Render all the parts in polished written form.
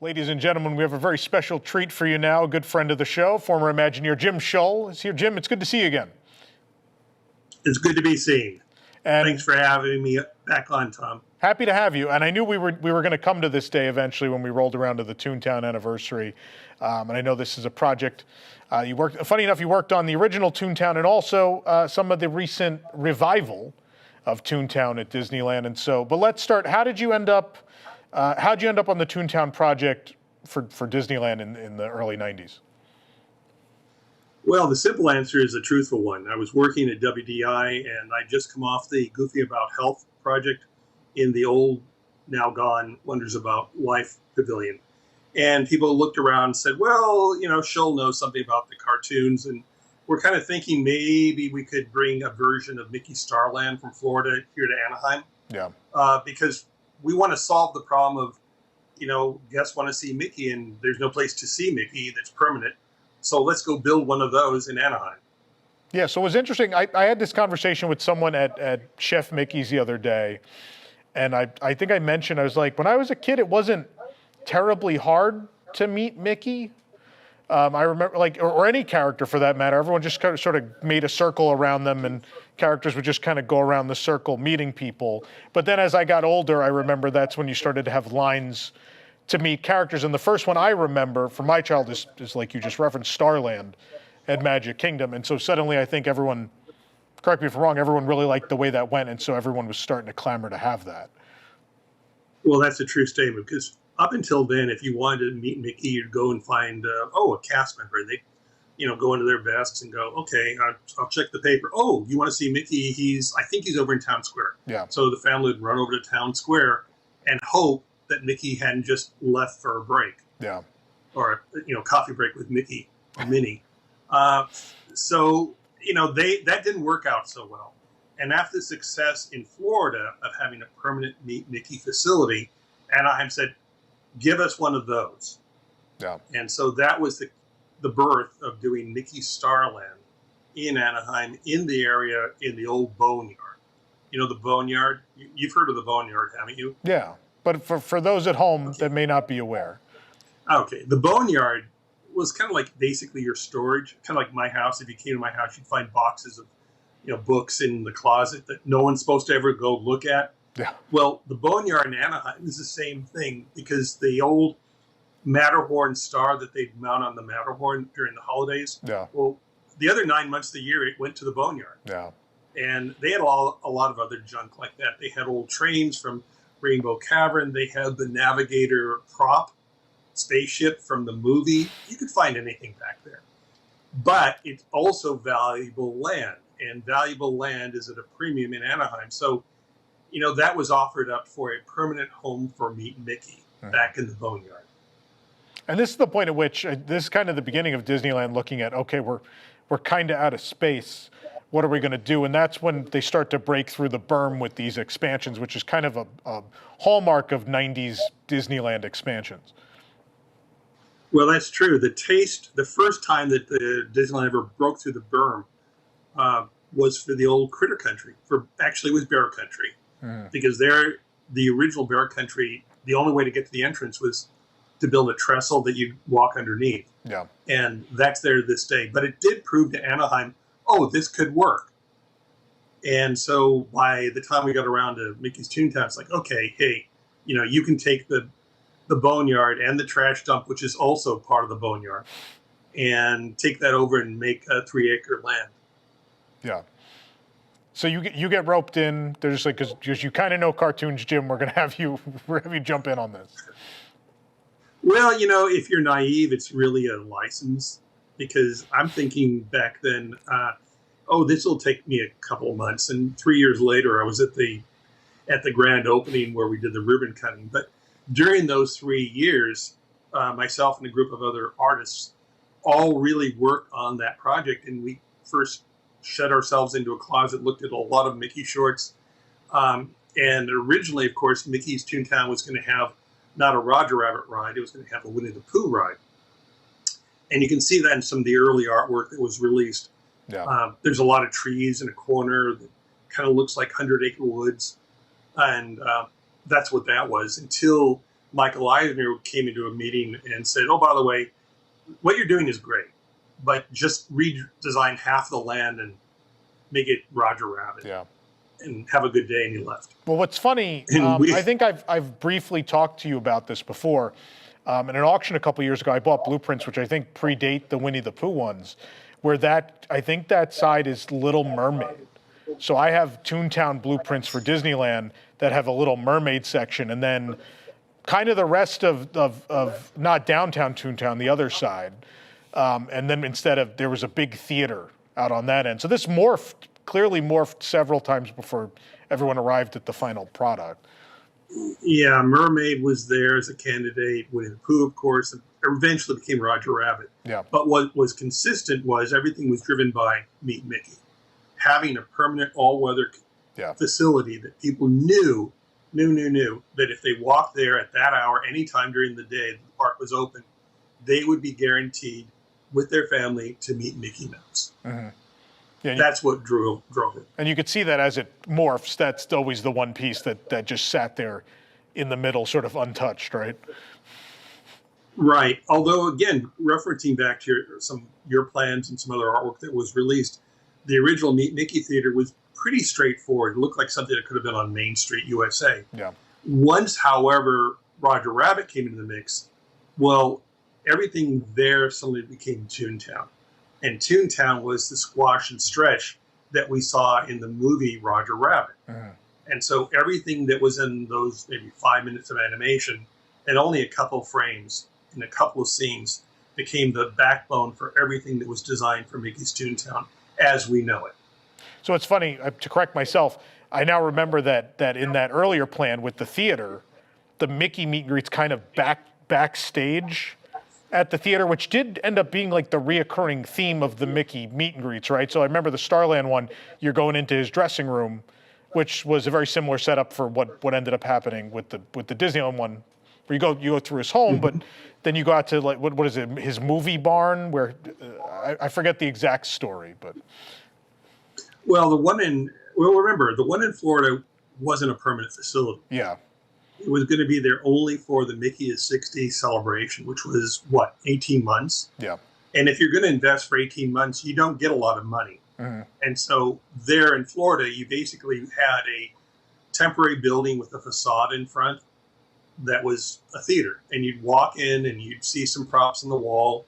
Ladies and gentlemen, we have a very special treat for you now. A good friend of the show, former Imagineer Jim Shull is here. Jim, it's good to see you again. It's good to be seen. And thanks for having me back on, Tom. Happy to have you. And I knew we were going to come to this day eventually when we rolled around to the Toontown anniversary. And I know this is a project you worked. Funny enough, you worked on the original Toontown and also some of the recent revival of Toontown at Disneyland. And so, but let's start. How did you end up on the Toontown project for Disneyland in the early 90s? Well, the simple answer is a truthful one. I was working at WDI, and I'd just come off the Goofy About Health project in the old, now gone, Wonders About Life Pavilion. And people looked around and said, well, you know, Shull knows something about the cartoons, and we're kind of thinking maybe we could bring a version of Mickey Starland from Florida here to Anaheim. Yeah. Because we want to solve the problem of, you know, guests want to see Mickey, and there's no place to see Mickey that's permanent. So let's go build one of those in Anaheim. Yeah, so it was interesting. I had this conversation with someone at Chef Mickey's the other day, and I think I mentioned, I was like, when I was a kid, it wasn't terribly hard to meet Mickey. I remember, like, or any character for that matter. Everyone just kind of sort of made a circle around them, and characters would just kind of go around the circle meeting people. But then as I got older, I remember that's when you started to have lines to meet characters. And the first one I remember from my childhood is like you just referenced, Starland at Magic Kingdom. And so suddenly I think everyone, correct me if I'm wrong, everyone really liked the way that went. And so everyone was starting to clamor to have that. Well, that's a true statement, because up until then, if you wanted to meet Mickey, you'd go and find, a cast member. They'd, you know, go into their vests and go, okay, I'll check the paper. Oh, you want to see Mickey? I think he's over in Town Square. Yeah. So the family would run over to Town Square and hope that Mickey hadn't just left for a break. Yeah. Or, you know, coffee break with Mickey or Minnie. So, you know, that didn't work out so well. And after the success in Florida of having a permanent Meet Mickey facility, Anaheim said, give us one of those. Yeah. And so that was the birth of doing Mickey Starland in Anaheim, in the area, in the old Boneyard. You know, the Boneyard? You've heard of the Boneyard, haven't you? Yeah. But for those at home that may not be aware. Okay. The Boneyard was kind of like basically your storage, kind of like my house. If you came to my house, you'd find boxes of, you know, books in the closet that no one's supposed to ever go look at. Yeah. Well, the Boneyard in Anaheim is the same thing, because the old Matterhorn star that they'd mount on the Matterhorn during the holidays. Yeah. Well, the other 9 months of the year, it went to the Boneyard. Yeah. And they had a lot of other junk like that. They had old trains from Rainbow Cavern. They had the Navigator prop spaceship from the movie. You could find anything back there. But it's also valuable land, and valuable land is at a premium in Anaheim. So, you know, that was offered up for a permanent home for Meet Mickey back in the Boneyard. And this is the point at which this is kind of the beginning of Disneyland looking at, okay, we're kind of out of space. What are we going to do? And that's when they start to break through the berm with these expansions, which is kind of a hallmark of 90s Disneyland expansions. Well, that's true. The first time that the Disneyland ever broke through the berm was for the old Critter Country. Actually, it was Bear Country. Because the original Bear Country, the only way to get to the entrance was to build a trestle that you'd walk underneath. Yeah. And that's there to this day. But it did prove to Anaheim, oh, this could work. And so by the time we got around to Mickey's Toontown, it's like, okay, hey, you know, you can take the Boneyard and the trash dump, which is also part of the Boneyard, and take that over and make a 3-acre land. Yeah. So you get roped in. They're just like, because you kind of know cartoons, Jim. We're gonna have you jump in on this. Well, you know, if you're naive, it's really a license, because I'm thinking back then, this will take me a couple of months, and 3 years later, I was at the grand opening where we did the ribbon cutting. But during those 3 years, myself and a group of other artists all really worked on that project, and we first shut ourselves into a closet, looked at a lot of Mickey shorts. And originally, of course, Mickey's Toontown was going to have not a Roger Rabbit ride, it was going to have a Winnie the Pooh ride. And you can see that in some of the early artwork that was released. Yeah. There's a lot of trees in a corner that kind of looks like 100 Acre Woods. And that's what that was, until Michael Eisner came into a meeting and said, "Oh, by the way, what you're doing is great, but just redesign half the land and make it Roger Rabbit, Yeah. and have a good day." And he left. Well, what's funny, I think I've briefly talked to you about this before. In an auction a couple years ago, I bought blueprints, which I think predate the Winnie the Pooh ones, where I think that side is Little Mermaid. So I have Toontown blueprints for Disneyland that have a Little Mermaid section, and then kind of the rest of not downtown Toontown, the other side. And then there was a big theater out on that end. So this clearly morphed several times before everyone arrived at the final product. Yeah, Mermaid was there as a candidate, Winnie the Pooh, of course, and eventually became Roger Rabbit. Yeah. But what was consistent was everything was driven by Meet Mickey. Having a permanent all-weather facility that people knew that if they walked there at that hour, anytime during the day the park was open, they would be guaranteed with their family to meet Mickey Mouse. Mm-hmm. Yeah, that's what drove it. And you could see that as it morphs, that's always the one piece that just sat there in the middle, sort of untouched, right? Right. Although, again, referencing back to your plans and some other artwork that was released, the original Meet Mickey Theater was pretty straightforward. It looked like something that could have been on Main Street, USA. Yeah. Once, however, Roger Rabbit came into the mix, well, everything there suddenly became Toontown. And Toontown was the squash and stretch that we saw in the movie Roger Rabbit. Uh-huh. And so everything that was in those maybe 5 minutes of animation and only a couple of frames in a couple of scenes became the backbone for everything that was designed for Mickey's Toontown as we know it. So it's funny, to correct myself, I now remember that in that earlier plan with the theater, the Mickey meet and greets kind of backstage at the theater, which did end up being like the reoccurring theme of the Mickey meet and greets, right? So I remember the Starland one, you're going into his dressing room, which was a very similar setup for what ended up happening with the Disneyland one, where you go through his home, but then you go out to like what is it, his movie barn, where I forget the exact story, but remember the one in Florida wasn't a permanent facility. Yeah. It was going to be there only for the Mickey is 60 celebration, which was, 18 months? Yeah. And if you're going to invest for 18 months, you don't get a lot of money. Mm-hmm. And so there in Florida, you basically had a temporary building with a facade in front that was a theater. And you'd walk in and you'd see some props on the wall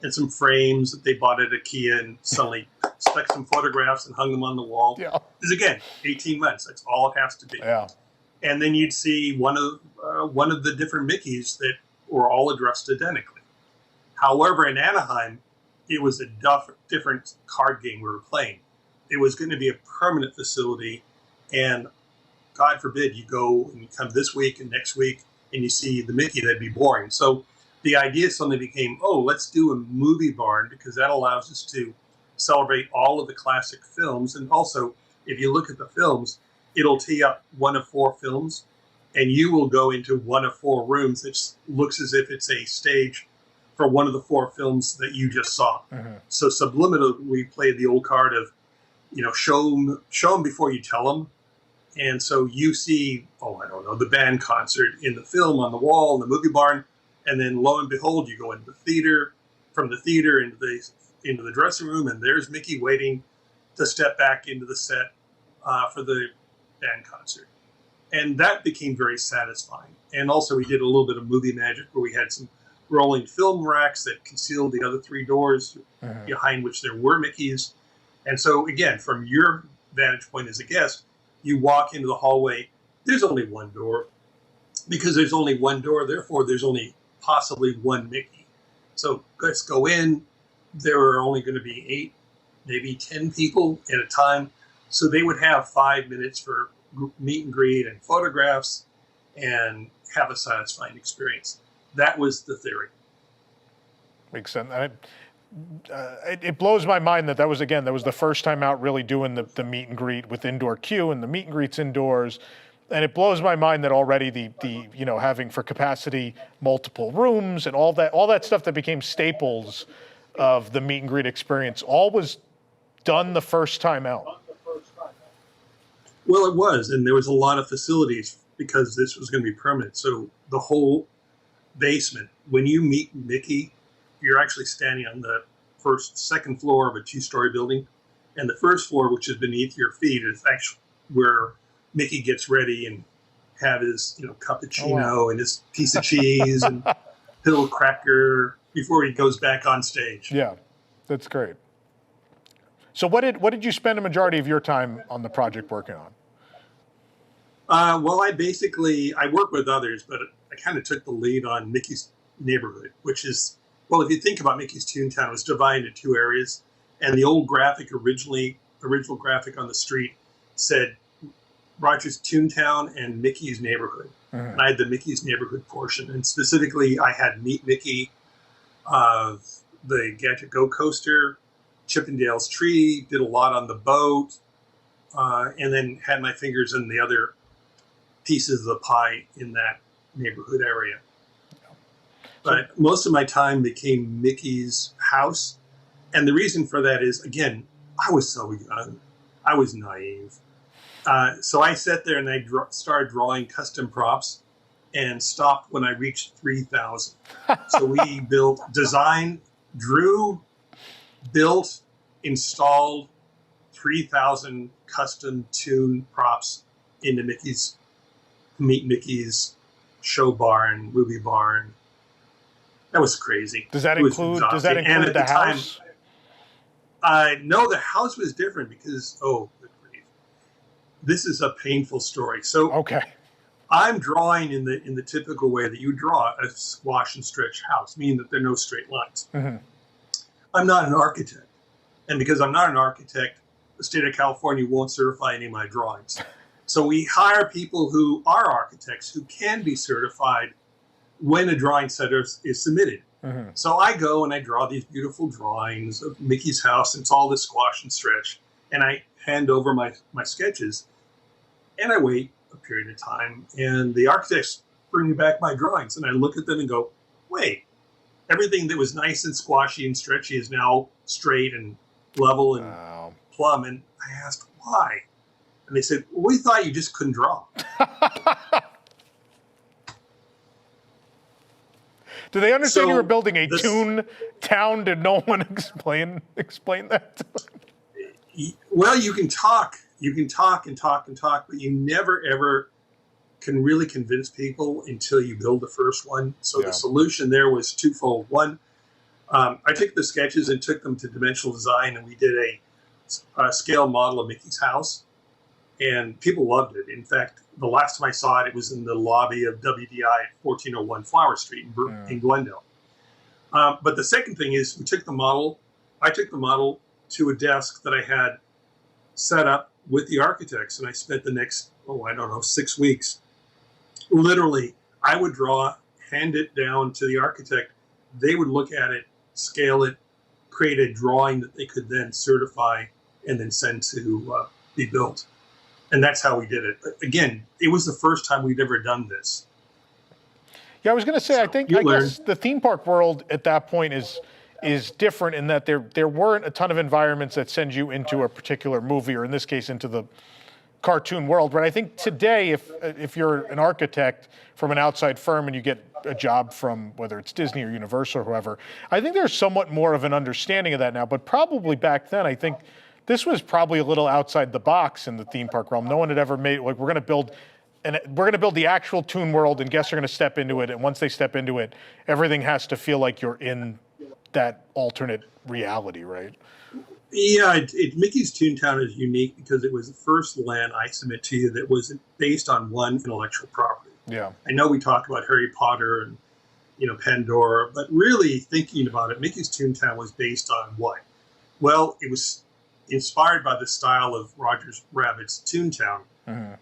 and some frames that they bought at IKEA and suddenly stuck some photographs and hung them on the wall. Yeah. Because again, 18 months, that's all it has to be. Yeah. And then you'd see one of the different Mickeys that were all addressed identically. However, in Anaheim, it was a different card game we were playing. It was going to be a permanent facility, and God forbid you go and you come this week and next week and you see the Mickey, that'd be boring. So the idea suddenly became, let's do a movie barn, because that allows us to celebrate all of the classic films. And also, if you look at the films, it'll tee up one of 4 films, and you will go into one of 4 rooms that looks as if it's a stage for one of the 4 films that you just saw. Mm-hmm. So subliminally, we played the old card of, show them before you tell them. And so you see, the band concert in the film on the wall in the movie barn, and then lo and behold, you go into the theater, from the theater into the dressing room, and there's Mickey waiting to step back into the set for the band concert. And that became very satisfying. And also we did a little bit of movie magic where we had some rolling film racks that concealed the other 3 doors behind which there were Mickeys. And so again, from your vantage point as a guest, you walk into the hallway, there's only one door. Because there's only one door, therefore there's only possibly one Mickey. So let's go in. There are only going to be 8, maybe 10 people at a time. So they would have 5 minutes for meet and greet and photographs and have a satisfying experience. That was the theory. Makes sense. It blows my mind that was the first time out really doing the meet and greet with indoor queue and the meet and greets indoors. And it blows my mind that already the having for capacity multiple rooms and all that stuff that became staples of the meet and greet experience all was done the first time out. Well, it was, and there was a lot of facilities because this was going to be permanent. So the whole basement. When you meet Mickey, you're actually standing on the second floor of a 2-story building. And the first floor, which is beneath your feet, is actually where Mickey gets ready and have his, cappuccino and his piece of cheese and little cracker before he goes back on stage. Yeah, that's great. So what did you spend a majority of your time on the project working on? Well, I work with others, but I kind of took the lead on Mickey's neighborhood, which is, well, if you think about Mickey's Toontown, it was divided into 2 areas. And the old original graphic on the street said Roger's Toontown and Mickey's neighborhood. Mm-hmm. And I had the Mickey's neighborhood portion. And specifically, I had Meet Mickey, the Gadget Go Coaster, Chippendale's Tree, did a lot on the boat, and then had my fingers in the other pieces of the pie in that neighborhood area. But most of my time became Mickey's house. And the reason for that is, again, I was so young. I was naive. So I sat there and I started drawing custom props and stopped when I reached 3,000. So we built, installed 3,000 custom Toon props into Meet Mickey's show barn, Ruby barn. That was crazy. Does that include the house? No, the house was different because, good grief. This is a painful story. So okay, I'm drawing in the typical way that you draw a squash and stretch house, meaning that there are no straight lines. Mm-hmm. I'm not an architect. And because I'm not an architect, the state of California won't certify any of my drawings. So we hire people who are architects who can be certified when a drawing set is submitted. Mm-hmm. So I go and I draw these beautiful drawings of Mickey's house, and it's all this squash and stretch. And I hand over my sketches, and I wait a period of time, and the architects bring me back my drawings, and I look at them and go, wait, everything that was nice and squashy and stretchy is now straight and level and plumb. And I asked, why? And they said, well, we thought you just couldn't draw. Do they understand you were building a Toontown? Did no one explain that to them? Well, you can talk and talk, but you never, ever can really convince people until you build the first one. So the solution there was twofold. One, I took the sketches and took them to Dimensional Design, and we did a scale model of Mickey's house. And people loved it. In fact, the last time I saw it, it was in the lobby of WDI at 1401 Flower Street in Glendale. But the second thing is I took the model to a desk that I had set up with the architects, and I spent the next, 6 weeks. Literally, I would draw, hand it down to the architect. They would look at it, scale it, create a drawing that they could then certify and then send to be built. And that's how we did it. Again, it was the first time we'd ever done this. Yeah, I was going to say, I guess the theme park world at that point is different in that there weren't a ton of environments that send you into a particular movie, or in this case, into the cartoon world. But I think today, if you're an architect from an outside firm and you get a job from whether it's Disney or Universal or whoever, I think there's somewhat more of an understanding of that now. But probably back then, I think this was probably a little outside the box in the theme park realm. No one had ever made, like, we're going to build the actual Toon world, and guests are going to step into it. And once they step into it, everything has to feel like you're in that alternate reality, right? Yeah, Mickey's Toontown is unique because it was the first land, I submit to you, that was based on one intellectual property. Yeah. I know we talk about Harry Potter and, Pandora, but really thinking about it, Mickey's Toontown was based on what? Well, it was inspired by the style of Roger Rabbit's Toontown,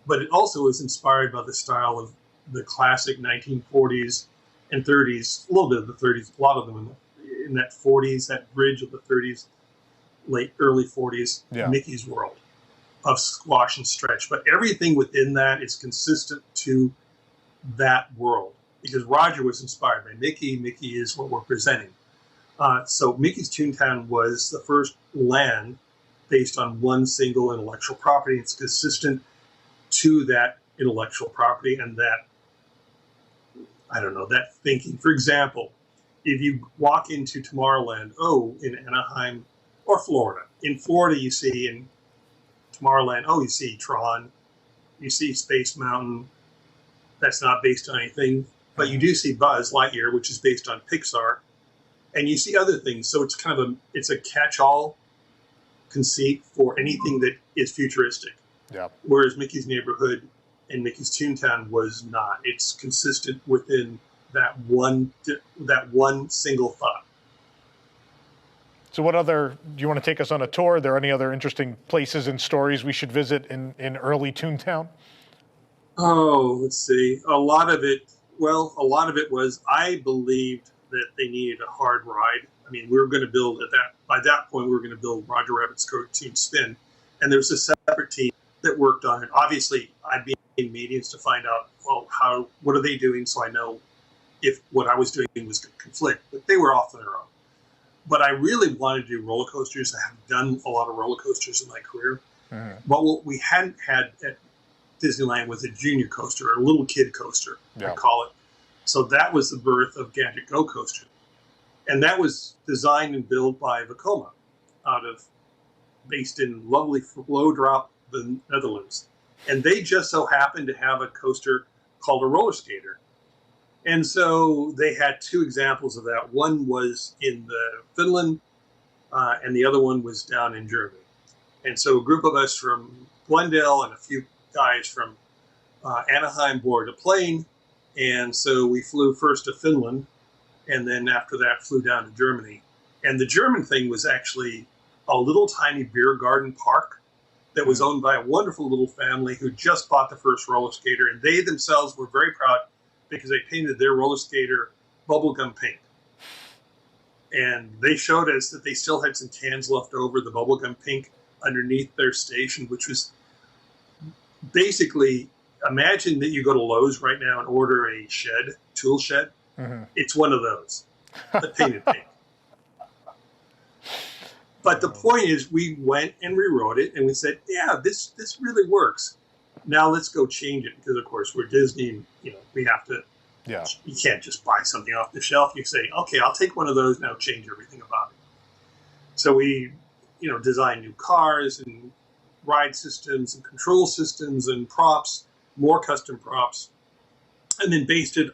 but it also was inspired by the style of the classic 1940s and 30s, a little bit of the 30s, a lot of them in that 40s, that bridge of the 30s, early 40s, Mickey's world of squash and stretch. But everything within that is consistent to that world because Roger was inspired by Mickey. Mickey is what we're presenting. So Mickey's Toontown was the first land based on one single intellectual property. It's consistent to that intellectual property and that I don't know, that thinking. For example, if you walk into Tomorrowland, in Anaheim or Florida. In Florida, you see in Tomorrowland, you see Tron, you see Space Mountain. That's not based on anything, but you do see Buzz Lightyear, which is based on Pixar, and you see other things. So it's kind of it's a catch-all conceit for anything that is futuristic. Yeah. Whereas Mickey's Neighborhood and Mickey's Toontown was not. It's consistent within that one single thought. So what other, do you want to take us on a tour? Are there any other interesting places and stories we should visit in early Toontown? Oh, let's see. A lot of it was, I believed that they needed a hard ride. I mean, we were going to build by that point, we were going to build Roger Rabbit's Cartoon Spin. And there was a separate team that worked on it. Obviously, I'd be in meetings to find out, what are they doing? So I know if what I was doing was going to conflict, but they were off on their own. But I really wanted to do roller coasters. I have done a lot of roller coasters in my career. Mm-hmm. But what we hadn't had at Disneyland was a junior coaster, or a little kid coaster, I call it. So that was the birth of Gadget Go Coaster. And that was designed and built by Vekoma, based in lovely Vlodrop, the Netherlands. And they just so happened to have a coaster called a roller skater. And so they had two examples of that. One was in Finland, and the other one was down in Germany. And so a group of us from Glendale and a few guys from Anaheim boarded a plane. And so we flew first to Finland, and then after that flew down to Germany. And the German thing was actually a little tiny beer garden park that was owned by a wonderful little family who just bought the first roller skater. And they themselves were very proud because they painted their roller skater bubblegum pink. And they showed us that they still had some cans left over, the bubblegum pink, underneath their station, which was basically, imagine that you go to Lowe's right now and order a tool shed. Mm-hmm. It's one of those, the painted pink. But the point is, we went and rewrote it, and we said, yeah, this really works. Now let's go change it, because of course we're Disney, and we have to. Yeah. You can't just buy something off the shelf. You say, okay, I'll take one of those, now change everything about it. So we, designed new cars and ride systems and control systems and props, more custom props, and then based it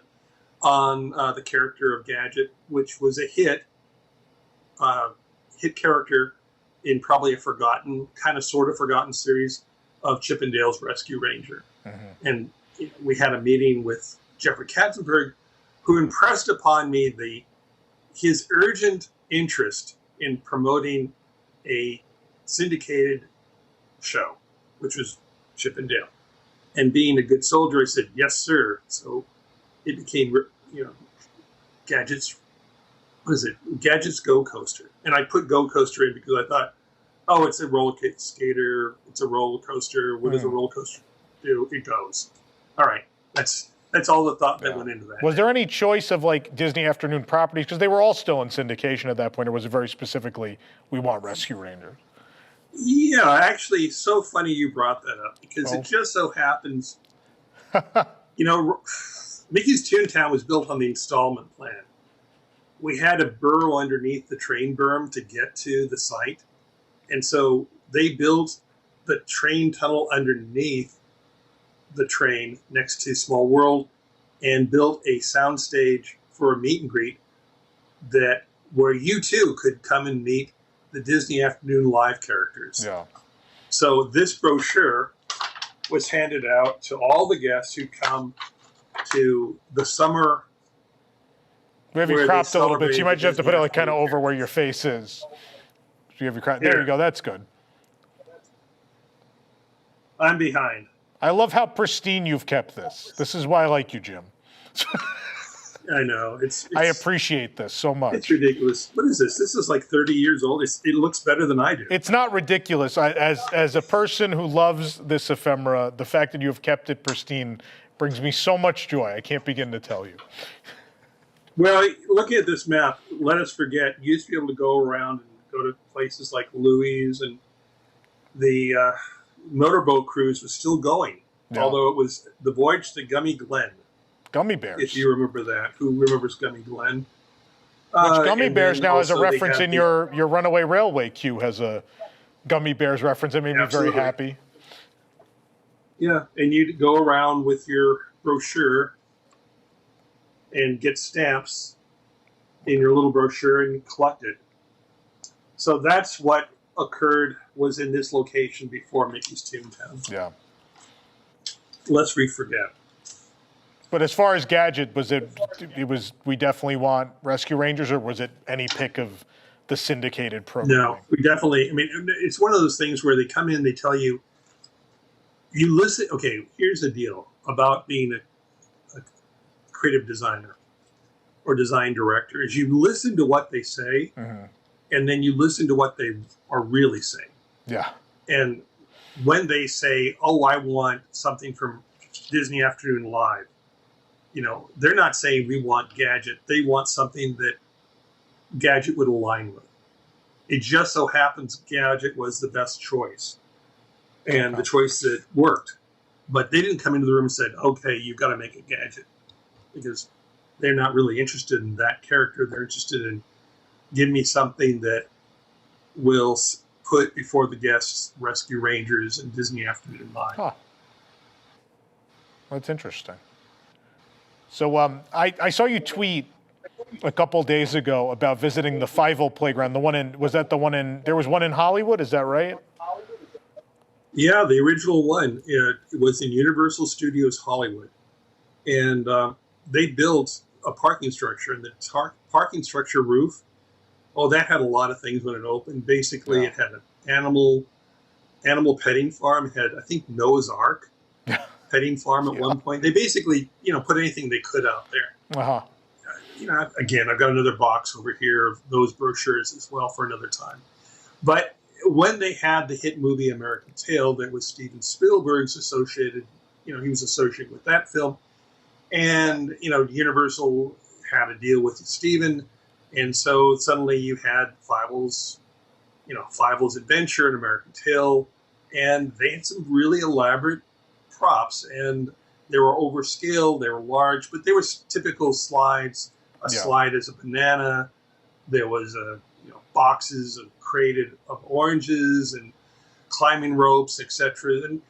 on the character of Gadget, which was a hit character in probably a sort of forgotten series of Chip 'n Dale's Rescue Ranger. Mm-hmm. And we had a meeting with Jeffrey Katzenberg, who impressed upon me his urgent interest in promoting a syndicated show, which was Chip 'n Dale. And being a good soldier, I said, yes, sir. So it became, Gadget's Go Coaster. And I put Go Coaster in because I thought, it's a roller skater, it's a roller coaster. What does a roller coaster do? It goes. All right, that's all the thought that went into that. Was there any choice of Disney afternoon properties? Because they were all still in syndication at that point, or was it very specifically, we want Rescue Rangers? Yeah, actually, it's so funny you brought that up, because it just so happens, Mickey's Toontown was built on the installment plan. We had to burrow underneath the train berm to get to the site. And so they built the train tunnel underneath the train next to Small World and built a soundstage for a meet and greet where you too could come and meet the Disney Afternoon Live characters. Yeah. So this brochure was handed out to all the guests who come to the summer. We have you cropped a little bit, so you might just have to put it kind of over where your face is. So you have your there you go, that's good. I'm behind. I love how pristine you've kept this. This is why I like you, Jim. I know. I appreciate this so much. It's ridiculous. What is this? This is like 30 years old. It looks better than I do. It's not ridiculous. As a person who loves this ephemera, the fact that you have kept it pristine brings me so much joy. I can't begin to tell you. Well, looking at this map, let us forget, you used to be able to go around and go to places like Louis, and the motorboat cruise was still going, although it was the voyage to Gummy Glen. Gummy bears. If you remember that. Who remembers Gummy Glen? Which Gummy And bears then now has a also they reference have in the- your Runaway Railway queue has a Gummy bears reference. That made me very Absolutely. happy. Yeah, and you'd go around with your brochure and get stamps in your little brochure and collect it. So that's what was in this location before Mickey's Toontown. Yeah. Lest we forget. But as far as Gadget, we definitely want Rescue Rangers, or was it any pick of the syndicated programming? No, we definitely, I mean, it's one of those things where they come in, they tell you, you listen, okay, here's the deal about being a creative designer or design director, is you listen to what they say, and then you listen to what they are really saying. Yeah. And when they say, oh, I want something from Disney Afternoon Live, you know, they're not saying we want Gadget. They want something that Gadget would align with. It just so happens Gadget was the best choice and the choice that worked. But they didn't come into the room and said, okay, you've got to make a Gadget, because they're not really interested in that character. They're interested in give me something that will put before the guests Rescue Rangers and Disney Afternoon Live. Huh. That's interesting. So I saw you tweet a couple days ago about visiting the Fievel playground. There was one in Hollywood, is that right? Yeah, the original one. It was in Universal Studios Hollywood. And they built a parking structure, and the parking structure roof, that had a lot of things when it opened. Basically, It had an animal petting farm. It had, I think, Noah's Ark petting farm at one point. They basically, put anything they could out there. Uh-huh. Again, I've got another box over here of those brochures as well for another time. But when they had the hit movie American Tail, that was Steven Spielberg's associated, he was associated with that film. And, Universal had a deal with Steven. And so suddenly you had Fievel's Adventure and American Tail. And they had some really elaborate props. And they were overscaled, they were large, but they were typical slides. A slide as a banana. There was boxes created of oranges and climbing ropes, etc. And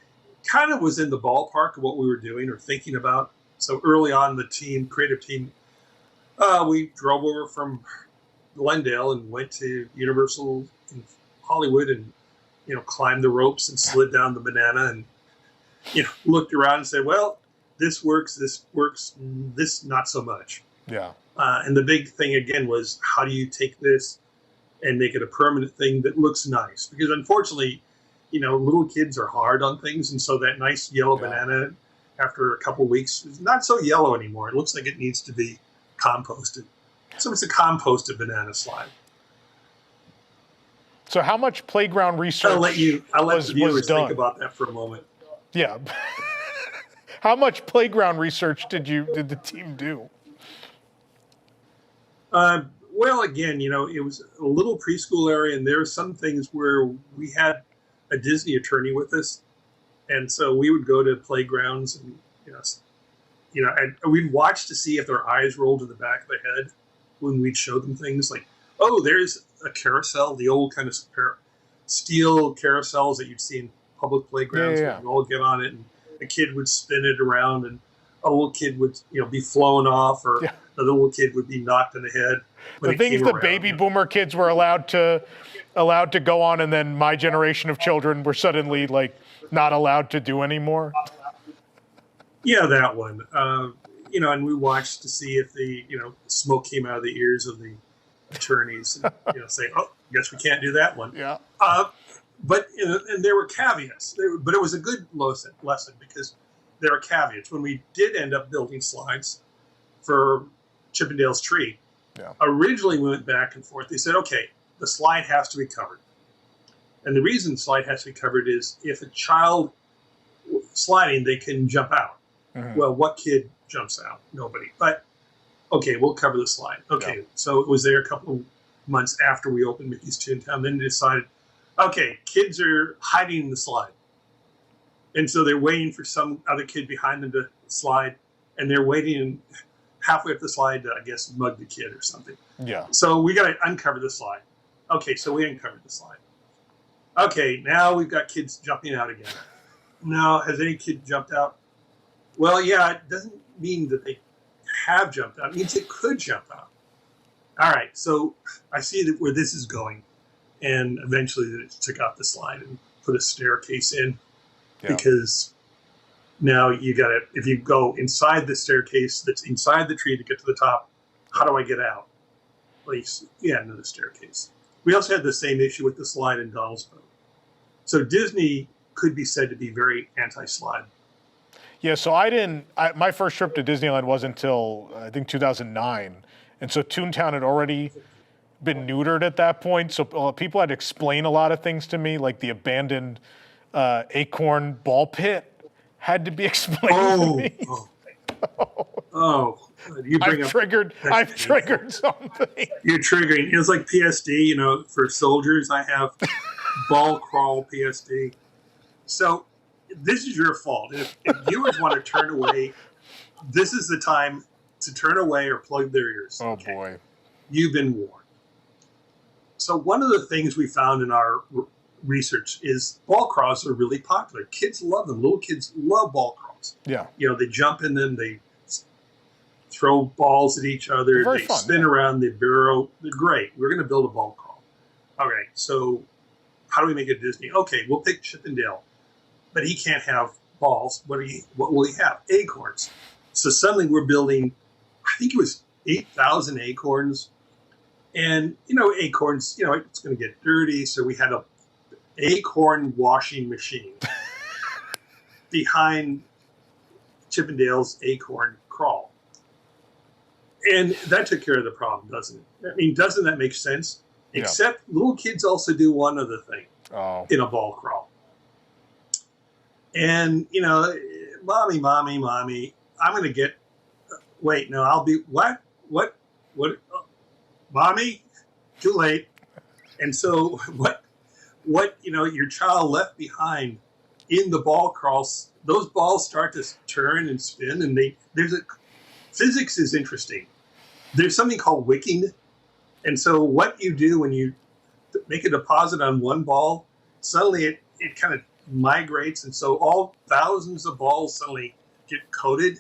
kind of was in the ballpark of what we were doing or thinking about. So early on, the creative team, we drove over from Glendale and went to Universal in Hollywood and climbed the ropes and slid down the banana and looked around and said, well, this works, this not so much. Yeah. And the big thing again was, how do you take this and make it a permanent thing that looks nice? Because unfortunately, little kids are hard on things, and so that nice yellow banana, after a couple of weeks, is not so yellow anymore. It looks like it needs to be composted. So it's a composted banana slide. So how much playground research I'll let the viewers done? think about that for a moment. Yeah. How much playground research did the team do? Well, again, it was a little preschool area, and there are some things where we had a Disney attorney with us, and so we would go to playgrounds, and and we'd watch to see if their eyes rolled to the back of the head when we'd show them things like, oh, there's a carousel, the old kind of steel carousels that you'd see in public playgrounds. Yeah. We'd all get on it, and a kid would spin it around, and a little kid would be flown off, or the little kid would be knocked in the head. The things the baby boomer kids were allowed to go on, and then my generation of children were suddenly not allowed to do anymore. Yeah, that one. And we watched to see if the smoke came out of the ears of the attorneys, and say, oh, guess we can't do that one. Yeah. But and there were caveats. But it was a good lesson because there are caveats. When we did end up building slides for Chippendale's Tree, originally we went back and forth. They said, okay, the slide has to be covered. And the reason the slide has to be covered is if a child sliding, they can jump out. Mm-hmm. Well, what kid jumps out? Nobody. But, okay, we'll cover the slide. Okay, so it was there a couple of months after we opened Mickey's Toontown. Then they decided, okay, kids are hiding in the slide. And so they're waiting for some other kid behind them to slide. and they're waiting halfway up the slide to, I guess, mug the kid or something. Yeah. So we got to uncover the slide. Okay, so we uncovered the slide. Okay, now we've got kids jumping out again. Now, has any kid jumped out? Well, yeah, it doesn't mean that they have jumped out. It means they could jump out. All right, so I see that where this is going, and eventually they took out the slide and put a staircase in, because now you got to, if you go inside the staircase that's inside the tree to get to the top, how do I get out? Well, another staircase. We also had the same issue with the slide in Donald's boat. So Disney could be said to be very anti-slide. Yeah, so my first trip to Disneyland wasn't until, I think, 2009. And so Toontown had already been neutered at that point. So people had to explain a lot of things to me, like the abandoned acorn ball pit had to be explained to me. I've triggered something. You're triggering. It was like PSD, for soldiers. I have ball crawl PSD. So this is your fault. If viewers want to turn away, this is the time to turn away or plug their ears. Oh, boy. You've been warned. So one of the things we found in our research is ball crawls are really popular. Kids love them. Little kids love ball crawls. Yeah. They jump in them. They throw balls at each other. They spin around. They burrow. They're great. We're going to build a ball crawl. All right. So how do we make it Disney? Okay, we'll pick Chip and Dale. But he can't have balls. What will he have? Acorns. So suddenly we're building, I think it was 8,000 acorns. And, acorns, it's going to get dirty. So we had a acorn washing machine behind Chip and Dale's acorn crawl. And that took care of the problem, doesn't it? I mean, doesn't that make sense? Yeah. Except little kids also do one other thing in a ball crawl. And, mommy, I'm going to get, I'll be, what, mommy, too late. And so what, your child left behind in the ball crawls, those balls start to turn and spin, and physics is interesting. There's something called wicking. And so what you do when you make a deposit on one ball, suddenly it kind of migrates, and so all thousands of balls suddenly get coated.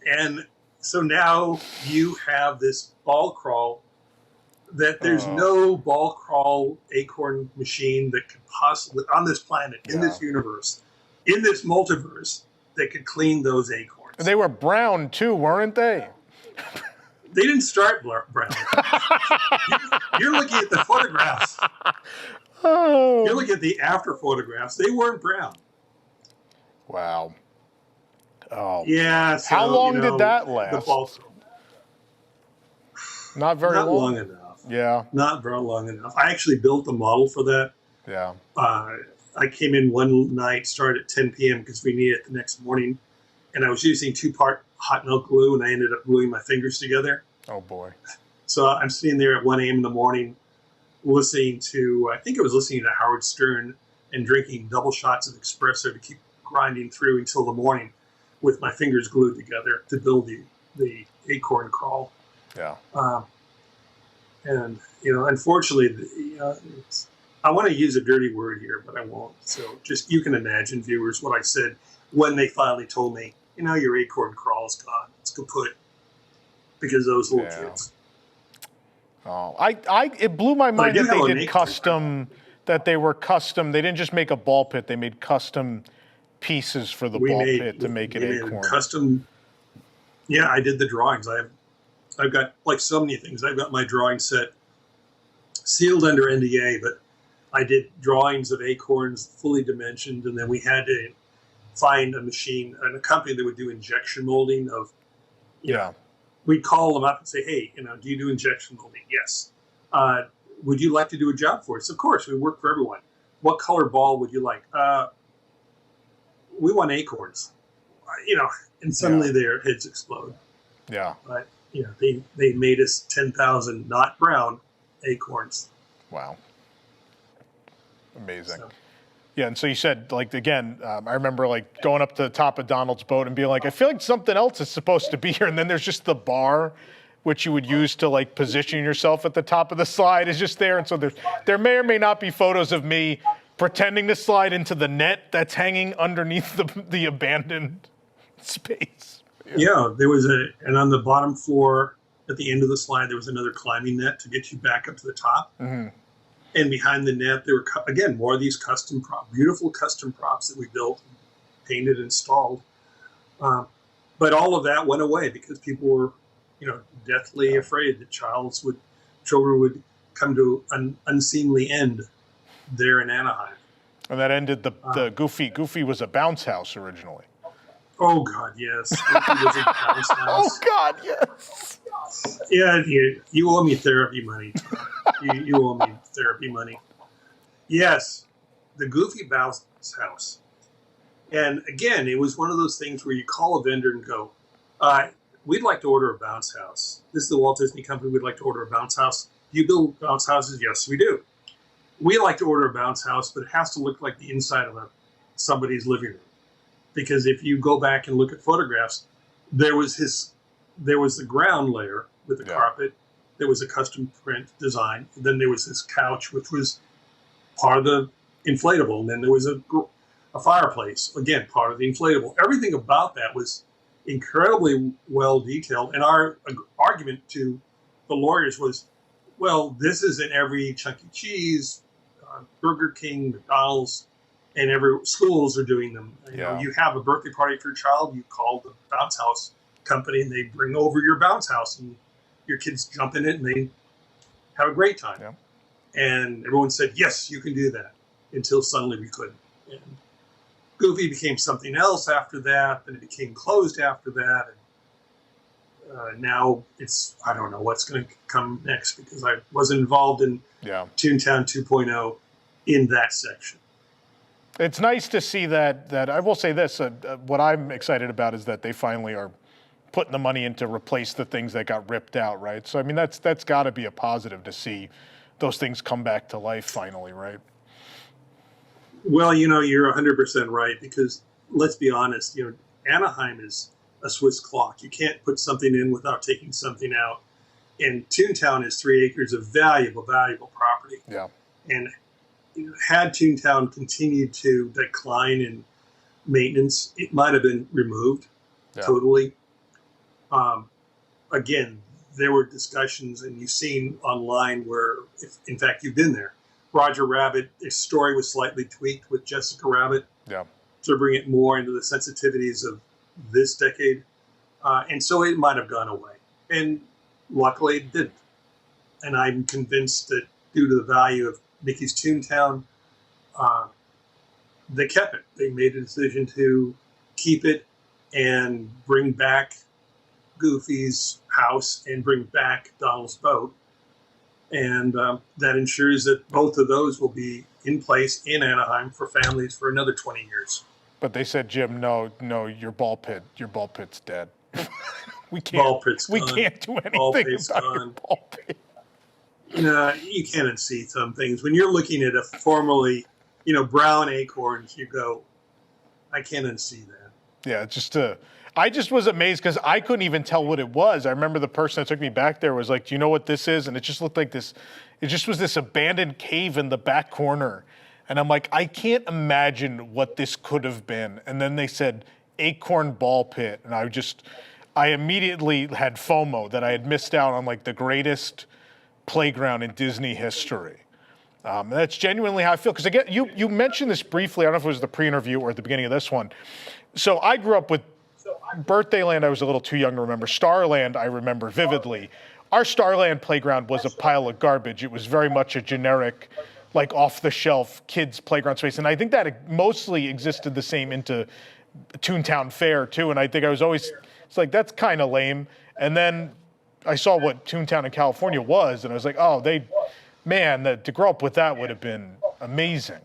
And so now you have this ball crawl that there's no ball crawl acorn machine that could possibly, on this planet, in this universe, in this multiverse, that could clean those acorns. They were brown too, weren't they? They didn't start brown. You're looking at the photographs. Oh. You're looking at the after photographs. They weren't brown. Wow. Oh. Yeah. So, how long did that last? The ball. Not very long. Not long enough. Yeah. Not very long enough. I actually built the model for that. Yeah. I came in one night, started at 10 p.m. because we needed it the next morning. And I was using 2-part hot melt glue, and I ended up gluing my fingers together. Oh, boy. So I'm sitting there at 1 a.m. in the morning listening to, I think I was listening to Howard Stern and drinking double shots of espresso to keep grinding through until the morning with my fingers glued together to build the acorn crawl. Yeah. And, unfortunately, I want to use a dirty word here, but I won't. So just, you can imagine, viewers, what I said when they finally told me, your acorn crawl's gone. It's kaput. Because of those little kids. Oh, it blew my mind that they did custom, that they were custom. They didn't just make a ball pit. They made custom pieces for the ball pit to make it acorn. Custom. Yeah, I did the drawings. I've got, like so many things, I've got my drawing set sealed under NDA, but I did drawings of acorns, fully dimensioned, and then we had to find a machine and a company that would do injection molding of, we'd call them up and say, hey, do you do injection molding? Yes. Would you like to do a job for us? Of course, we work for everyone. What color ball would you like? We want acorns. And suddenly their heads explode. Yeah. But, they made us 10,000 not brown acorns. Wow. Amazing. Yeah, and so you said, like, again, I remember, like, going up to the top of Donald's boat and being like, I feel like something else is supposed to be here. And then there's just the bar, which you would use to, like, position yourself at the top of the slide is just there. And so there may or may not be photos of me pretending to slide into the net that's hanging underneath the abandoned space. Yeah, there was and on the bottom floor at the end of the slide, there was another climbing net to get you back up to the top. Mm-hmm. And behind the net, there were, again, more of these beautiful custom props that we built, painted, installed. But all of that went away because people were, deathly afraid that children would come to an unseemly end there in Anaheim. And that ended the Goofy. Goofy was a bounce house originally. Oh, God, yes. Goofy was a bounce house. Oh, God, yes. Yeah, you owe me therapy money. You owe me therapy money. Yes, the Goofy bounce house. And again, it was one of those things where you call a vendor and go, we'd like to order a bounce house. This is the Walt Disney Company. We'd like to order a bounce house. Do you build bounce houses? Yes, we do. We like to order a bounce house, but it has to look like the inside of somebody's living room. Because if you go back and look at photographs, there was the ground layer with the carpet. There was a custom print design. And then there was this couch, which was part of the inflatable. And then there was a fireplace, again, part of the inflatable. Everything about that was incredibly well detailed. And our argument to the lawyers was, well, this is in every Chuck E. Cheese, Burger King, McDonald's, and every schools are doing them. You have a birthday party for your child, you call the bounce house company and they bring over your bounce house and your kids jump in it and they have a great time. Yeah. And everyone said, yes, you can do that, until suddenly we couldn't. And Goofy became something else after that, then it became closed after that. And now I don't know what's going to come next because I wasn't involved in Toontown 2.0 in that section. It's nice to see that I will say this, what I'm excited about is that they finally are putting the money in to replace the things that got ripped out, right? So, I mean, that's got to be a positive to see those things come back to life finally, right? Well, you're 100% right because let's be honest, Anaheim is a Swiss clock. You can't put something in without taking something out. And Toontown is 3 acres of valuable property. Yeah. And had Toontown continued to decline in maintenance, it might have been removed totally. Again, there were discussions, and you've seen online where, in fact, you've been there. Roger Rabbit, his story was slightly tweaked with Jessica Rabbit to bring it more into the sensitivities of this decade. And so it might have gone away. And luckily it didn't. And I'm convinced that due to the value of Mickey's Toontown, they kept it. They made a decision to keep it and bring back Goofy's house and bring back Donald's boat. And that ensures that both of those will be in place in Anaheim for families for another 20 years. But they said, Jim, no, your ball pit's dead. We can't do anything about your ball pit. You can't unsee some things. When you're looking at a formerly, brown acorns, you go, I can't unsee that. Yeah, I just was amazed because I couldn't even tell what it was. I remember the person that took me back there was like, do you know what this is? And it just looked like this. It just was this abandoned cave in the back corner. And I'm like, I can't imagine what this could have been. And then they said acorn ball pit. And I immediately had FOMO that I had missed out on like the greatest playground in Disney history. That's genuinely how I feel. Because again, you mentioned this briefly. I don't know if it was the pre-interview or at the beginning of this one. So I grew up with Birthdayland. I was a little too young to remember. Starland, I remember vividly. Our Starland playground was a pile of garbage. It was very much a generic, like off-the-shelf kids playground space. And I think that mostly existed the same into Toontown Fair too. And I think it's like, that's kind of lame. And then I saw what Toontown in California was, and I was like, oh, to grow up with that would have been amazing.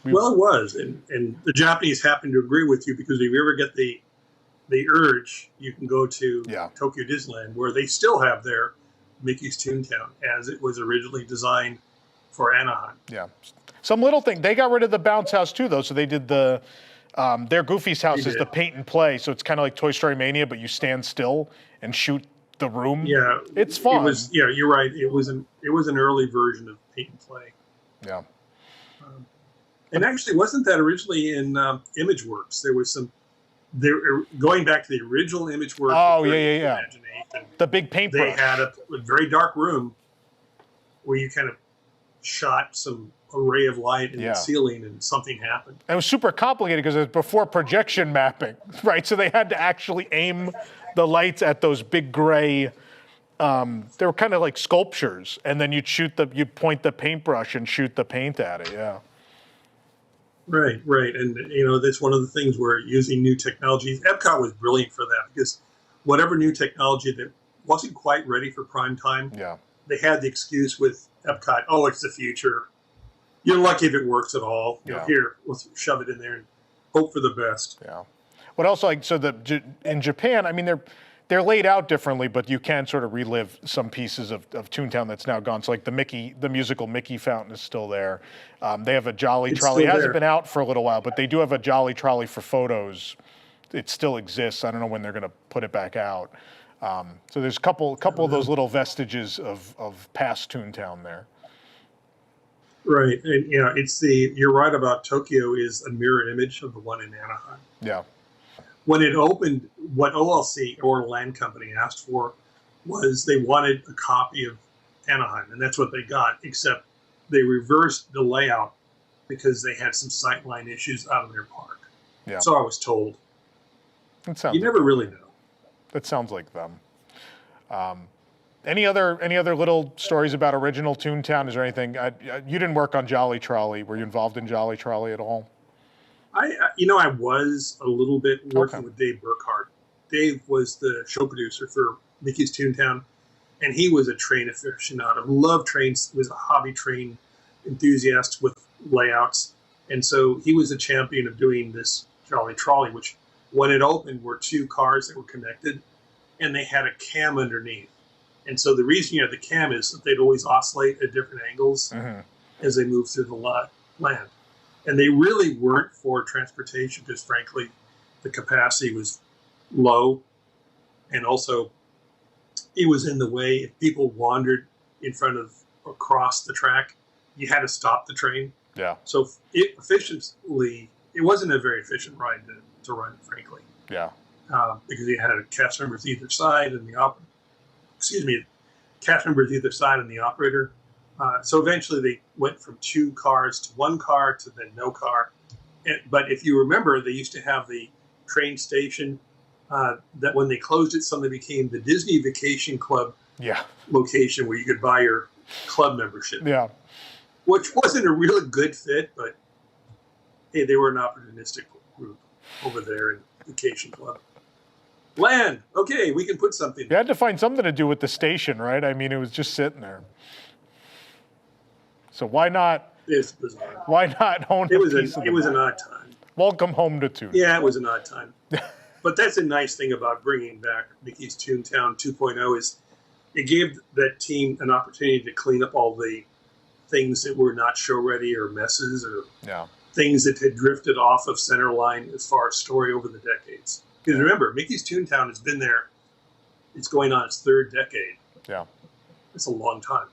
Well, it was, and the Japanese happen to agree with you because if you ever get the urge, you can go to Tokyo Disneyland, where they still have their Mickey's Toontown as it was originally designed for Anaheim. Yeah. Some little thing. They got rid of the bounce house too, though. So they did their Goofy's house is the paint and play. So it's kind of like Toy Story Mania, but you stand still and shoot the room. Yeah, it's fun. It was. Yeah, you're right. It was an early version of paint and play. Yeah. And actually, wasn't that originally in ImageWorks? There was some. Going back to the original ImageWorks. Oh yeah. The big paintbrush. They had a very dark room where you kind of shot some array of light in the ceiling, and something happened. And it was super complicated because it was before projection mapping, right? So they had to actually aim the lights at those big gray. They were kind of like sculptures, and then you'd point the paintbrush and shoot the paint at it. Yeah. Right, and that's one of the things where using new technologies. Epcot was brilliant for that because whatever new technology that wasn't quite ready for prime time, they had the excuse with Epcot. Oh, it's the future. You're lucky if it works at all. Here, let's shove it in there and hope for the best. Yeah. What else? In Japan, I mean, they're laid out differently, but you can sort of relive some pieces of Toontown that's now gone. So like the musical Mickey fountain is still there. They have a Jolly Trolley. It hasn't been out for a little while, but they do have a Jolly Trolley for photos. It still exists. I don't know when they're going to put it back out. So there's a couple of those little vestiges of past Toontown there. Right, and you're right about Tokyo is a mirror image of the one in Anaheim. Yeah. When it opened, what OLC, or Land Company, asked for was they wanted a copy of Anaheim, and that's what they got, except they reversed the layout because they had some sightline issues out of their park. Yeah. So I was told. You never really know. That sounds like them. Any other little stories about original Toontown? Is there anything? You didn't work on Jolly Trolley. Were you involved in Jolly Trolley at all? I was a little bit working with Dave Burkhart. Dave was the show producer for Mickey's Toontown, and he was a train aficionado. Loved trains. Was a hobby train enthusiast with layouts, and so he was a champion of doing this Jolly Trolley, which when it opened were two cars that were connected, and they had a cam underneath. And so the reason you had the cam is that they'd always oscillate at different angles as they moved through the land. And they really weren't for transportation because, frankly, the capacity was low. And also, it was in the way. If people wandered in front of across the track, you had to stop the train. Yeah. So it wasn't a very efficient ride to run, frankly. Yeah. Because you had cast members either side and cast members either side and the operator. So eventually they went from two cars to one car to then no car. But if you remember, they used to have the train station that when they closed it, suddenly became the Disney Vacation Club location where you could buy your club membership. Yeah. Which wasn't a really good fit, but hey, they were an opportunistic group over there in Vacation Club. Land. Okay, we can put something. You had to find something to do with the station, right? I mean, it was just sitting there. So why not? It's bizarre. Why not own it? It was an odd time. Welcome home to Toontown. Yeah, it was an odd time. But that's a nice thing about bringing back Mickey's Toontown 2.0 is it gave that team an opportunity to clean up all the things that were not show ready or messes or things that had drifted off of center line as far as story over the decades. Because remember, Mickey's Toontown has been there. It's going on its third decade. Yeah. It's a long time.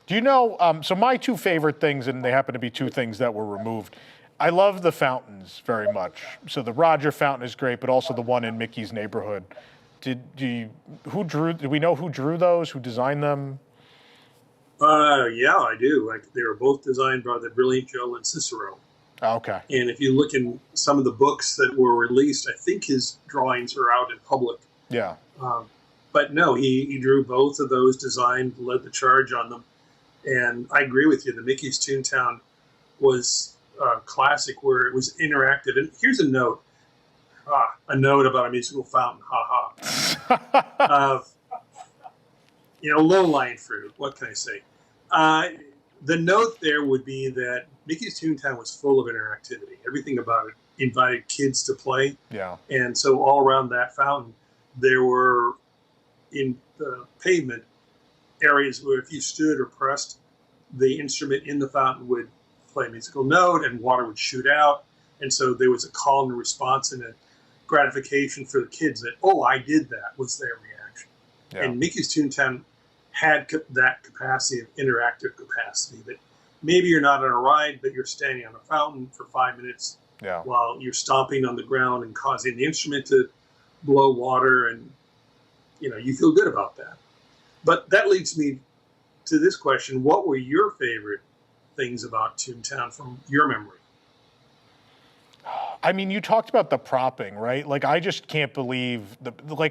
Do you know, so my two favorite things, and they happen to be two things that were removed. I love the fountains very much. So the Roger fountain is great, but also the one in Mickey's neighborhood. Do we know who drew those, who designed them? Yeah, I do. They were both designed by the brilliant Joe and Cicero. Okay. And if you look in some of the books that were released, I think his drawings are out in public. Yeah. But no, he drew both of those, designed, led the charge on them. And I agree with you. The Mickey's Toontown was a classic where it was interactive. And here's a note. A note about a musical fountain. Ha ha. Low-lying fruit. What can I say? The note there would be that Mickey's Toontown was full of interactivity. Everything about it invited kids to play. Yeah. And so all around that fountain, there were in the pavement areas where if you stood or pressed, the instrument in the fountain would play a musical note and water would shoot out. And so there was a call and response and a gratification for the kids that, oh, I did that, was their reaction. Yeah. And Mickey's Toontown had that capacity of interactive capacity that maybe you're not on a ride, but you're standing on a fountain for 5 minutes while you're stomping on the ground and causing the instrument to blow water, and you feel good about that. But that leads me to this question: what were your favorite things about Toontown from your memory? I mean, you talked about the propping, right? Like, I just can't believe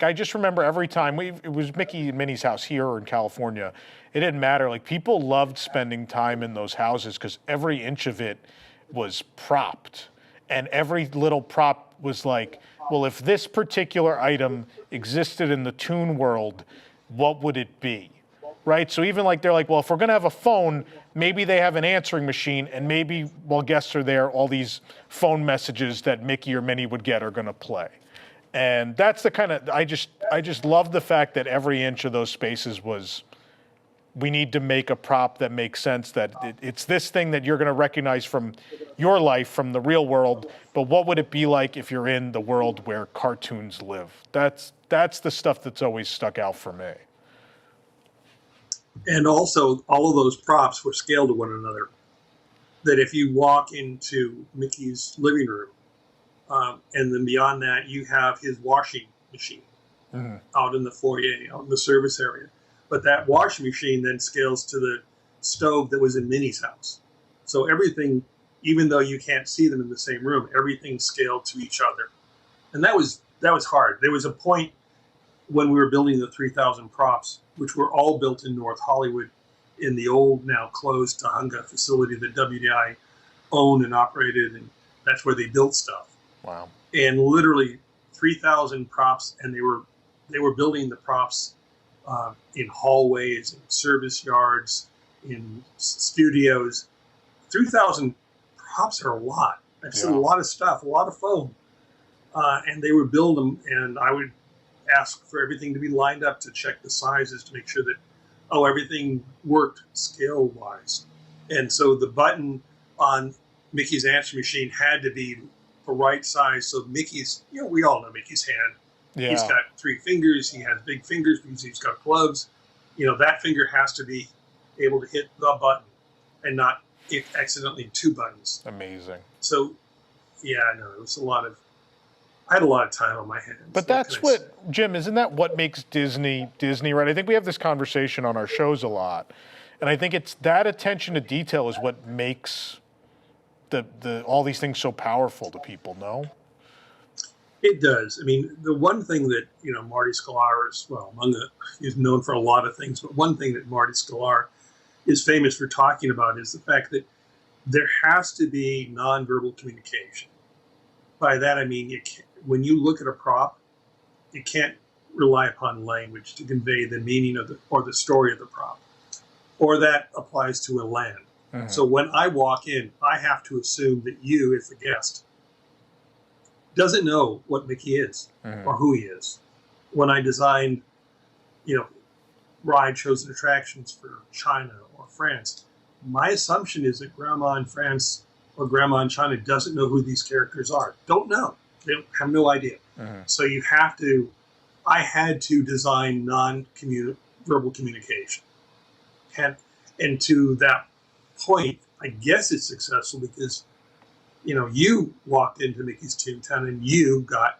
I just remember every time it was Mickey and Minnie's house here or in California. It didn't matter. Like, people loved spending time in those houses because every inch of it was propped, and every little prop was like, well, if this particular item existed in the Toon world, what would it be? Right? So even they're like, well, if we're going to have a phone, maybe they have an answering machine, and maybe while guests are there, all these phone messages that Mickey or Minnie would get are going to play. And that's the kind of, I just love the fact that every inch of those spaces was, we need to make a prop that makes sense, that it's this thing that you're going to recognize from your life, from the real world, but what would it be like if you're in the world where cartoons live? That's the stuff that's always stuck out for me. And also, all of those props were scaled to one another. That if you walk into Mickey's living room, and then beyond that, you have his washing machine out in the foyer, out in the service area. But that washing machine then scales to the stove that was in Minnie's house. So everything, even though you can't see them in the same room, everything scaled to each other. And that was hard. There was a point when we were building the 3,000 props, which were all built in North Hollywood in the old, now closed Tahunga facility that WDI owned and operated, and that's where they built stuff. Wow. And literally 3,000 props, and they were building the props in hallways, in service yards, in studios. 3,000 props are a lot. That's a lot of stuff, a lot of foam. And they would build them, and I would ask for everything to be lined up to check the sizes to make sure that, everything worked scale-wise. And so the button on Mickey's answer machine had to be the right size. So Mickey's, we all know Mickey's hand. Yeah. He's got 3 fingers. He has big fingers because he's got gloves. That finger has to be able to hit the button and not accidentally 2 buttons. Amazing. So, it was I had a lot of time on my hands. But that's what, Jim, isn't that what makes Disney, right? I think we have this conversation on our shows a lot. And I think it's that attention to detail is what makes all these things so powerful to people, no? It does. I mean, the one thing that, Marty Sklar is known for a lot of things, but one thing that Marty Sklar is famous for talking about is the fact that there has to be nonverbal communication. By that, I mean, when you look at a prop, you can't rely upon language to convey the meaning of or the story of the prop. Or that applies to a land. Mm-hmm. So when I walk in, I have to assume that you, as the guest, doesn't know what Mickey is or who he is. When I designed, ride shows and attractions for China or France, my assumption is that Grandma in France or Grandma in China doesn't know who these characters are. Don't know. They have no idea. So I had to design non-verbal communication. And to that point, I guess it's successful because, you walked into Mickey's Toontown and you got,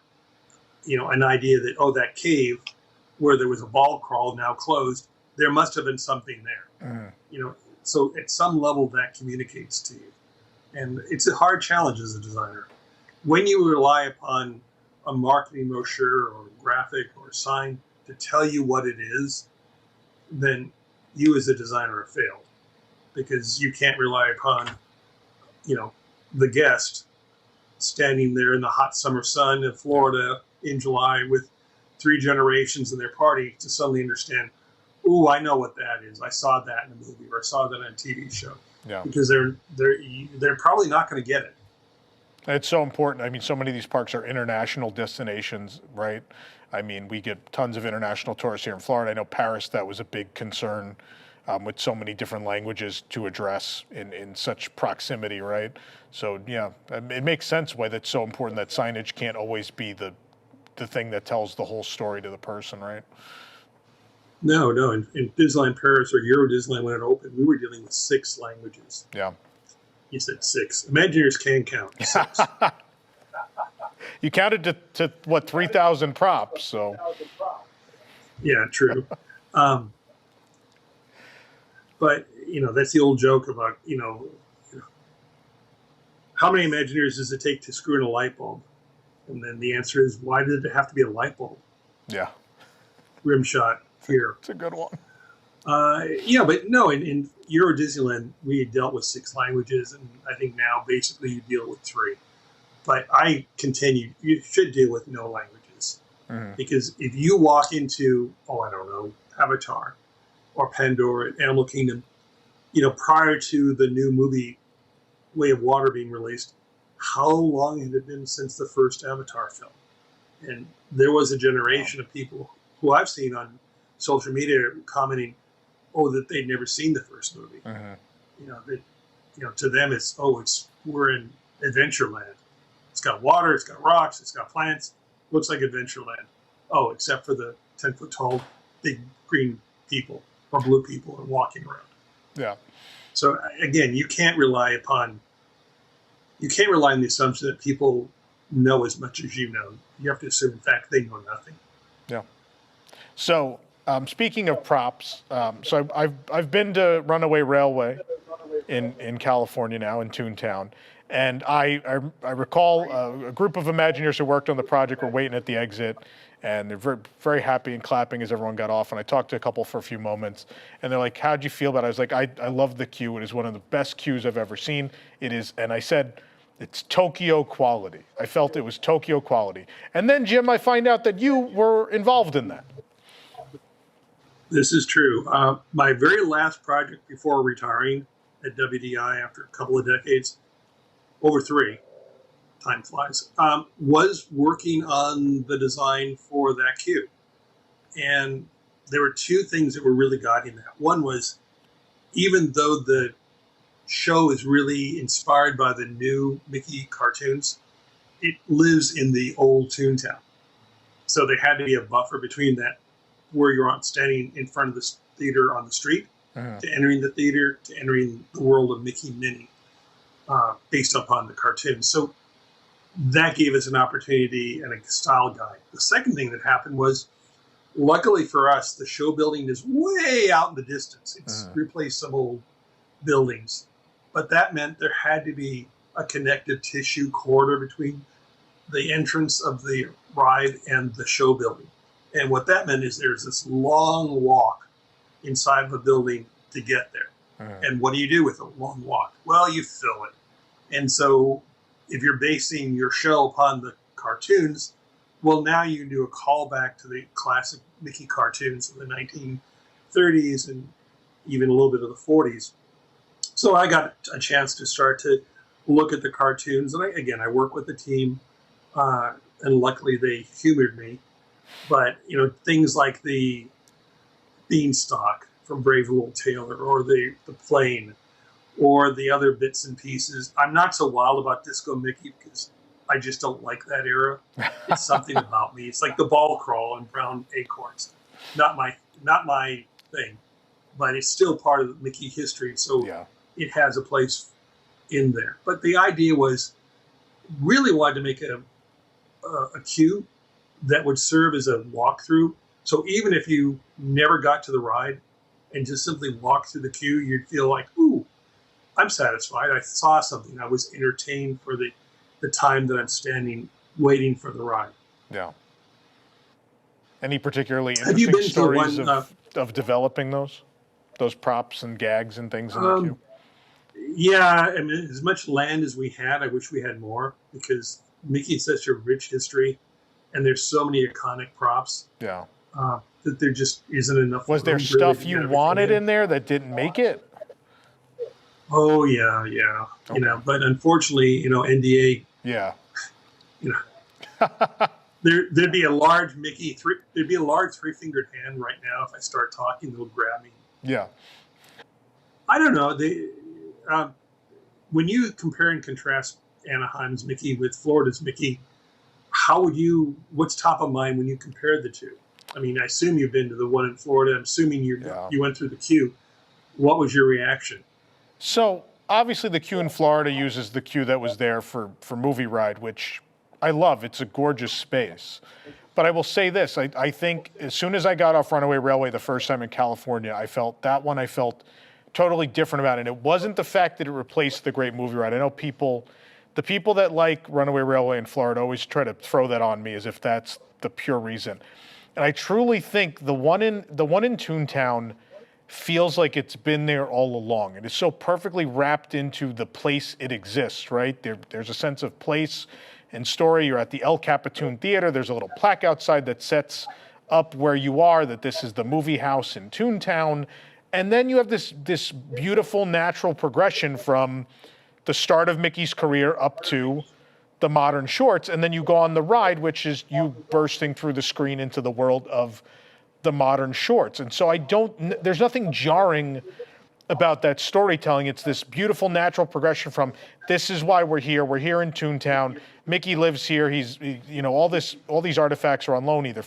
an idea that, that cave where there was a ball crawl now closed, there must have been something there. So at some level that communicates to you. And it's a hard challenge as a designer. When you rely upon a marketing brochure or graphic or sign to tell you what it is, then you as a designer have failed because you can't rely upon, the guest standing there in the hot summer sun of Florida in July with 3 generations in their party to suddenly understand, ooh, I know what that is. I saw that in a movie or I saw that on a TV show. Yeah. Because they're probably not going to get it. It's so important. I mean, so many of these parks are international destinations, right? I mean, we get tons of international tourists here in Florida. I know Paris, that was a big concern with so many different languages to address in such proximity, right? So yeah, it makes sense why that's so important, that signage can't always be the thing that tells the whole story to the person, right? No, no. In Disneyland Paris or Euro Disneyland, when it opened, we were dealing with 6 languages. Yeah. You said 6. Imagineers can count 6. You counted to what, 3,000 props, so. Yeah, true. But, that's the old joke about, how many Imagineers does it take to screw in a light bulb? And then the answer is, why did it have to be a light bulb? Yeah. Rim shot here. It's a good one. But no, in Euro Disneyland, we had dealt with 6 languages, and I think now basically you deal with 3. But I continued, you should deal with no languages. Mm-hmm. Because if you walk into, I don't know, Avatar or Pandora, Animal Kingdom, prior to the new movie Way of Water being released, how long had it been since the first Avatar film? And there was a generation of people who I've seen on social media commenting, that they'd never seen the first movie. Mm-hmm. To them we're in Adventureland. It's got water, it's got rocks, it's got plants. Looks like Adventureland. Oh, except for the 10-foot tall, big green people or blue people are walking around. Yeah. So again, you can't rely on the assumption that people know as much as you know. You have to assume, in fact, they know nothing. Yeah. So speaking of props, so I've been to Runaway Railway in California now, in Toontown, and I recall a group of Imagineers who worked on the project were waiting at the exit, and they're very, very happy and clapping as everyone got off. And I talked to a couple for a few moments, and they're like, "How'd you feel about it?" I was like, "I love the queue. It is one of the best queues I've ever seen. It is," and I said, "It's Tokyo quality." I felt it was Tokyo quality. And then, Jim, I find out that you were involved in that. This is true. My very last project before retiring at WDI after a couple of decades, over 3, time flies, was working on the design for that queue. And there were 2 things that were really guiding that. One was, even though the show is really inspired by the new Mickey cartoons, it lives in the old Toontown. So there had to be a buffer between that, where you're standing in front of the theater on the street, to entering the theater, to entering the world of Mickey and Minnie, based upon the cartoons. So that gave us an opportunity and a style guide. The second thing that happened was, luckily for us, the show building is way out in the distance. It's replaced some old buildings. But that meant there had to be a connective tissue corridor between the entrance of the ride and the show building. And what that meant is there's this long walk inside of a building to get there. And what do you do with a long walk? Well, you fill it. And so if you're basing your show upon the cartoons, well, now you can do a callback to the classic Mickey cartoons of the 1930s and even a little bit of the 40s. So I got a chance to start to look at the cartoons. And I work with the team, and luckily they humored me. But, things like the beanstalk from Brave Little Tailor, or the plane, or the other bits and pieces. I'm not so wild about Disco Mickey because I just don't like that era. It's something about me. It's like the ball crawl and brown acorns. Not my thing, but it's still part of Mickey history. So it has a place in there. But the idea was, really wanted to make a queue that would serve as a walkthrough. So even if you never got to the ride and just simply walked through the queue, you'd feel like, ooh, I'm satisfied. I saw something. I was entertained for the time that I'm standing waiting for the ride. Yeah. Any particularly Have you interesting been to stories one, of developing those props and gags and things in the queue? Yeah, I mean, as much land as we had, I wish we had more, because Mickey has such a rich history, and there's so many iconic props. Yeah. That there just isn't enough. Was there stuff you wanted in there that didn't make it? Oh yeah. Okay. But unfortunately, NDA. Yeah. There'd be a large Mickey there'd be a large 3-fingered hand right now. If I start talking, they'll grab me. Yeah. I don't know. When you compare and contrast Anaheim's Mickey with Florida's Mickey, what's top of mind when you compare the two? I mean, I assume you've been to the one in Florida. I'm assuming you went through the queue. What was your reaction? So obviously the queue in Florida uses the queue that was there for Movie Ride, which I love. It's a gorgeous space. But I will say this, I think as soon as I got off Runaway Railway the first time in California, I felt totally different about it. And it wasn't the fact that it replaced the Great Movie Ride. I know the people that like Runaway Railway in Florida always try to throw that on me as if that's the pure reason. And I truly think the one in Toontown feels like it's been there all along. It is so perfectly wrapped into the place it exists, right? There's a sense of place and story. You're at the El Capitan Theater. There's a little plaque outside that sets up where you are, that this is the movie house in Toontown. And then you have this beautiful natural progression from the start of Mickey's career up to the modern shorts. And then you go on the ride, which is you bursting through the screen into the world of the modern shorts. And so there's nothing jarring about that storytelling. It's this beautiful natural progression from this is why we're here in Toontown. Mickey lives here. All these artifacts are on loan either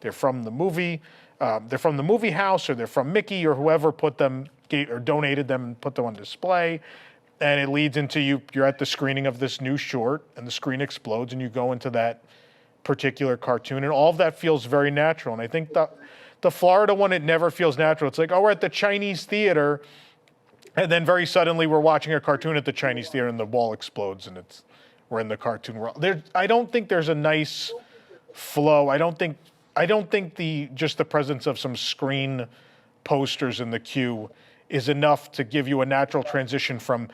they're from the movie house, or they're from Mickey or whoever put them or donated them and put them on display. And it leads into you're at the screening of this new short and the screen explodes and you go into that particular cartoon, and all of that feels very natural. And I think the Florida one, it never feels natural. It's like, oh, we're at the Chinese theater, and then very suddenly we're watching a cartoon at the Chinese theater and the wall explodes and we're in the cartoon world. I don't think there's a nice flow. I don't think just the presence of some screen posters in the queue is enough to give you a natural transition from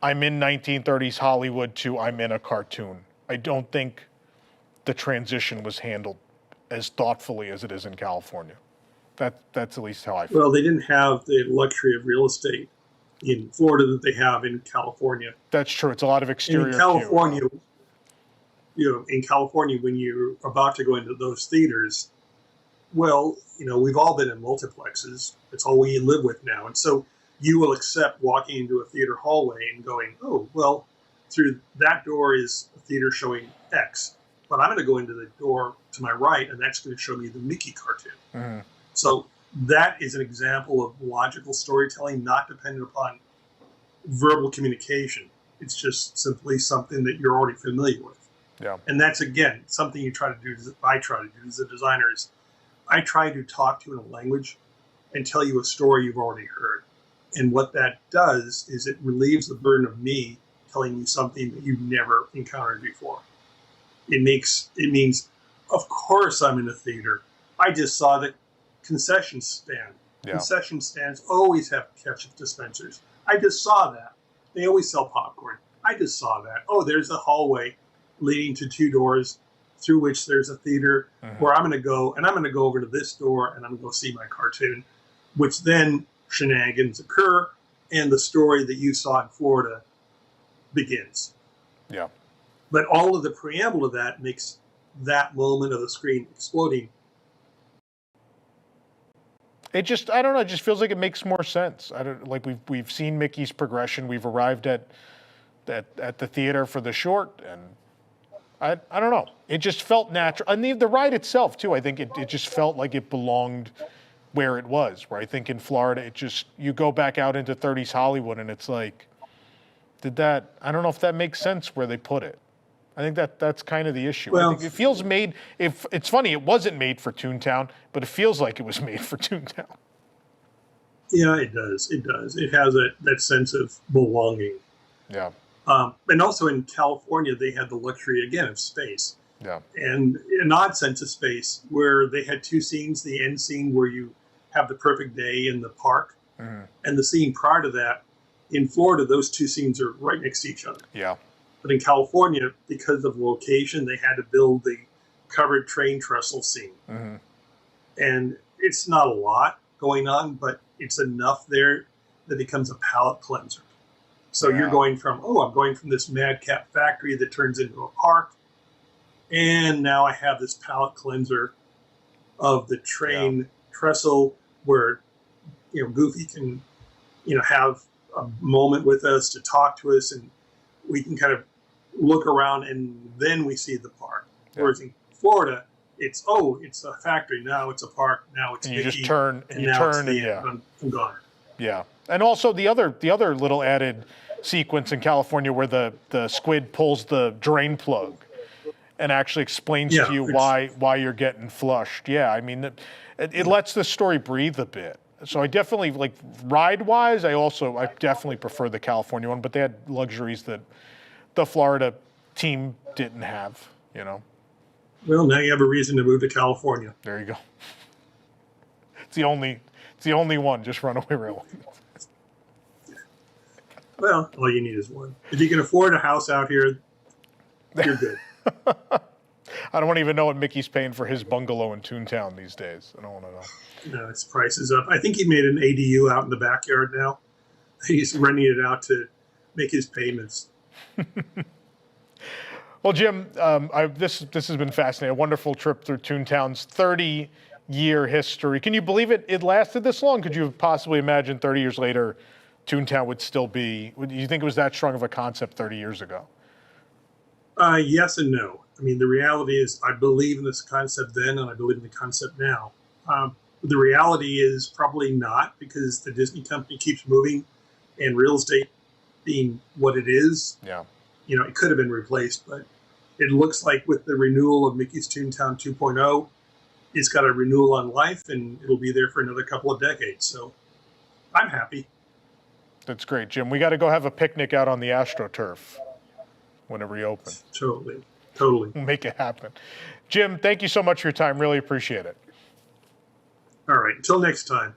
I'm in 1930s Hollywood to I'm in a cartoon. I don't think the transition was handled as thoughtfully as it is in California. That's at least how I feel. Well, they didn't have the luxury of real estate in Florida that they have in California. That's true. It's a lot of exterior. In California, in California, when you're about to go into those theaters, well, we've all been in multiplexes. It's all we live with now. And so you will accept walking into a theater hallway and going, oh, well, through that door is a theater showing X. But I'm going to go into the door to my right, and that's going to show me the Mickey cartoon. Mm-hmm. So that is an example of logical storytelling, not dependent upon verbal communication. It's just simply something that you're already familiar with. Yeah. And that's, again, something I try to do as a designer is I try to talk to you in a language and tell you a story you've already heard. And what that does is it relieves the burden of me telling you something that you've never encountered before. It means, of course I'm in a theater. I just saw the concession stand. Yeah. Concession stands always have ketchup dispensers. I just saw that. They always sell popcorn. I just saw that. Oh, there's a hallway leading to two doors through which there's a theater where I'm going to go, and I'm going to go over to this door and I'm going to go see my cartoon, which then shenanigans occur and the story that you saw in Florida begins. Yeah. But all of the preamble of that makes that moment of the screen exploding. It just, I don't know, it just feels like it makes more sense. We've seen Mickey's progression. We've arrived at the theater for the short, and I don't know. It just felt natural. And the ride itself, too, I think it just felt like it belonged where it was. Where I think in Florida, you go back out into 30s Hollywood, and it's like, I don't know if that makes sense where they put it. I think that's kind of the issue. Well, I think it feels made. It's funny, it wasn't made for Toontown, but it feels like it was made for Toontown. Yeah, it does. It does. It has that sense of belonging. Yeah. And also in California, they had the luxury, again, of space. Yeah. And an odd sense of space where they had two scenes, the end scene where you have the perfect day in the park, and the scene prior to that. In Florida, those two scenes are right next to each other. Yeah. But in California, because of location, they had to build the covered train trestle scene. Mm-hmm. And it's not a lot going on, but it's enough there that it becomes a palate cleanser. So you're going from, I'm going from this madcap factory that turns into a park, and now I have this palate cleanser of the train trestle where Goofy can have a moment with us to talk to us, and we can kind of look around and then we see the park. Yeah. Whereas in Florida, it's a factory, now it's a park, now it's and you Mickey, just turn and you turn and yeah, I'm gone. Yeah, and also the other little added sequence in California where the squid pulls the drain plug and actually explains to you why you're getting flushed. Yeah, I mean, it lets the story breathe a bit. So I definitely, like, ride-wise, I definitely prefer the California one, but they had luxuries that the Florida team didn't have, Well, now you have a reason to move to California. There you go. It's the only one, just Runaway Railway. Well, all you need is one. If you can afford a house out here, you're good. I don't even know what Mickey's paying for his bungalow in Toontown these days. I don't want to know. No, its price is up. I think he made an ADU out in the backyard now. He's renting it out to make his payments. Well, Jim, this has been fascinating. A wonderful trip through Toontown's 30-year history. Can you believe it lasted this long? Could you have possibly imagined 30 years later Toontown would still be? Do you think it was that strong of a concept 30 years ago? Yes and no. I mean, the reality is I believe in this concept then, and I believe in the concept now. The reality is probably not, because the Disney company keeps moving, and real estate being what it is, it could have been replaced. But it looks like with the renewal of Mickey's Toontown 2.0, it's got a renewal on life, and it'll be there for another couple of decades. So I'm happy. That's great, Jim. We got to go have a picnic out on the AstroTurf when it reopens. Totally. We'll make it happen. Jim, thank you so much for your time. Really appreciate it. All right. Until next time.